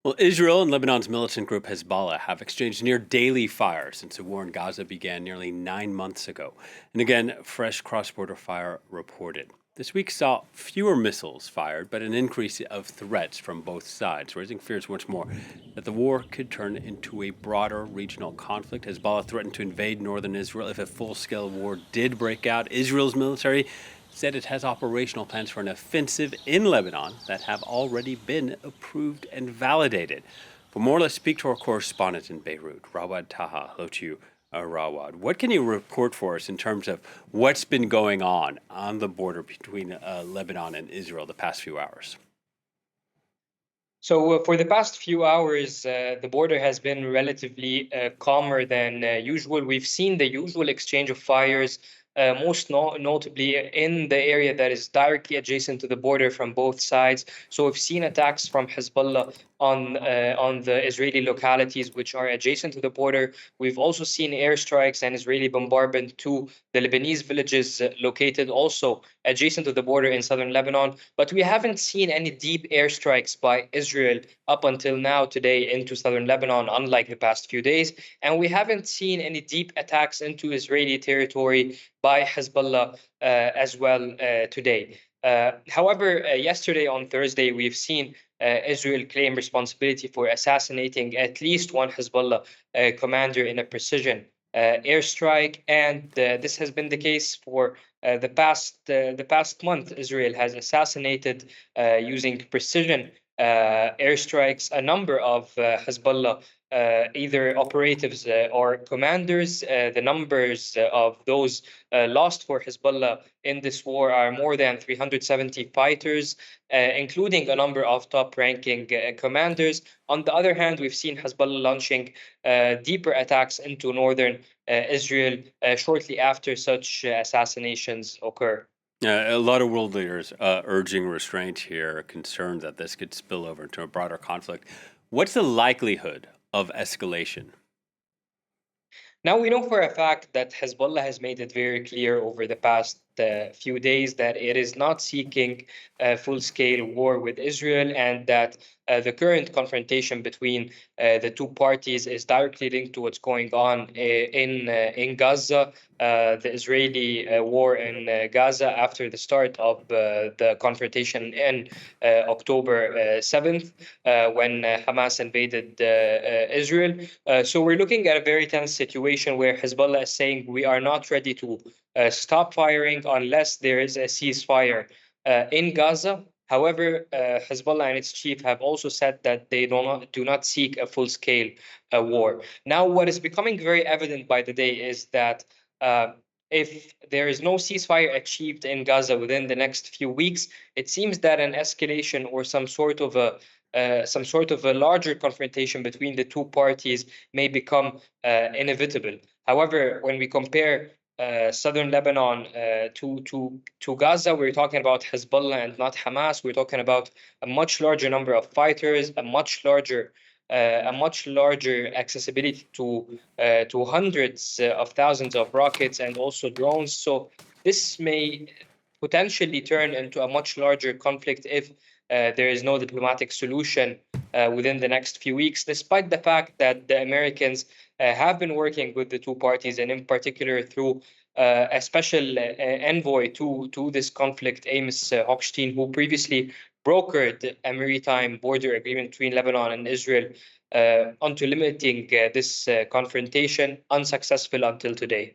Well, Israel and Lebanon's militant group Hezbollah have exchanged near daily fire since the war in Gaza began nearly 9 months ago. And again, fresh cross border fire reported. This week saw fewer missiles fired, but an increase of threats from both sides, raising fears once more that the war could turn into a broader regional conflict. Hezbollah threatened to invade northern Israel if a full scale war did break out. Israel's military said it has operational plans for an offensive in Lebanon that have already been approved and validated. For more, let's speak to our correspondent in Beirut, Rawad Taha. Hello to you, Rawad. What can you report for us in terms of what's been going on the border between Lebanon and Israel the past few hours? So for the past few hours, the border has been relatively calmer than usual. We've seen the usual exchange of fires, notably in the area that is directly adjacent to the border from both sides. So we've seen attacks from Hezbollah on the Israeli localities which are adjacent to the border. We've also seen airstrikes and Israeli bombardment to the Lebanese villages located also adjacent to the border in southern Lebanon. But we haven't seen any deep airstrikes by Israel up until now today into southern Lebanon, unlike the past few days. And we haven't seen any deep attacks into Israeli territory by Hezbollah as well today. However, yesterday on Thursday, we've seen Israel claim responsibility for assassinating at least one Hezbollah commander in a precision airstrike, and this has been the case for the past month. Israel has assassinated using precision airstrikes a number of Hezbollah either operatives or commanders. The numbers of those lost for Hezbollah in this war are more than 370 fighters, including a number of top-ranking commanders. On the other hand, we've seen Hezbollah launching deeper attacks into northern Israel shortly after such assassinations occur. A lot of world leaders urging restraint here, concerned that this could spill over into a broader conflict. What's the likelihood of escalation? Now, we know for a fact that Hezbollah has made it very clear over the past few days that it is not seeking a full scale war with Israel, and that the current confrontation between the two parties is directly linked to what's going on in Gaza, the Israeli war in Gaza after the start of the confrontation in October 7th, when Hamas invaded Israel. So we're looking at a very tense situation where Hezbollah is saying we are not ready to stop firing unless there is a ceasefire in Gaza. However, Hezbollah and its chief have also said that they do not seek a full-scale war. Now, what is becoming very evident by the day is that if there is no ceasefire achieved in Gaza within the next few weeks, it seems that an escalation or some sort of a larger confrontation between the two parties may become inevitable. However, when we compare southern Lebanon to Gaza, we're talking about Hezbollah and not Hamas. We're talking about a much larger number of fighters, a much larger accessibility to hundreds of thousands of rockets and also drones. So this may potentially turn into a much larger conflict if there is no diplomatic solution within the next few weeks, despite the fact that the Americans have been working with the two parties, and in particular through a special envoy to this conflict, Amos Hochstein, who previously brokered a maritime border agreement between Lebanon and Israel onto limiting this confrontation, unsuccessful until today.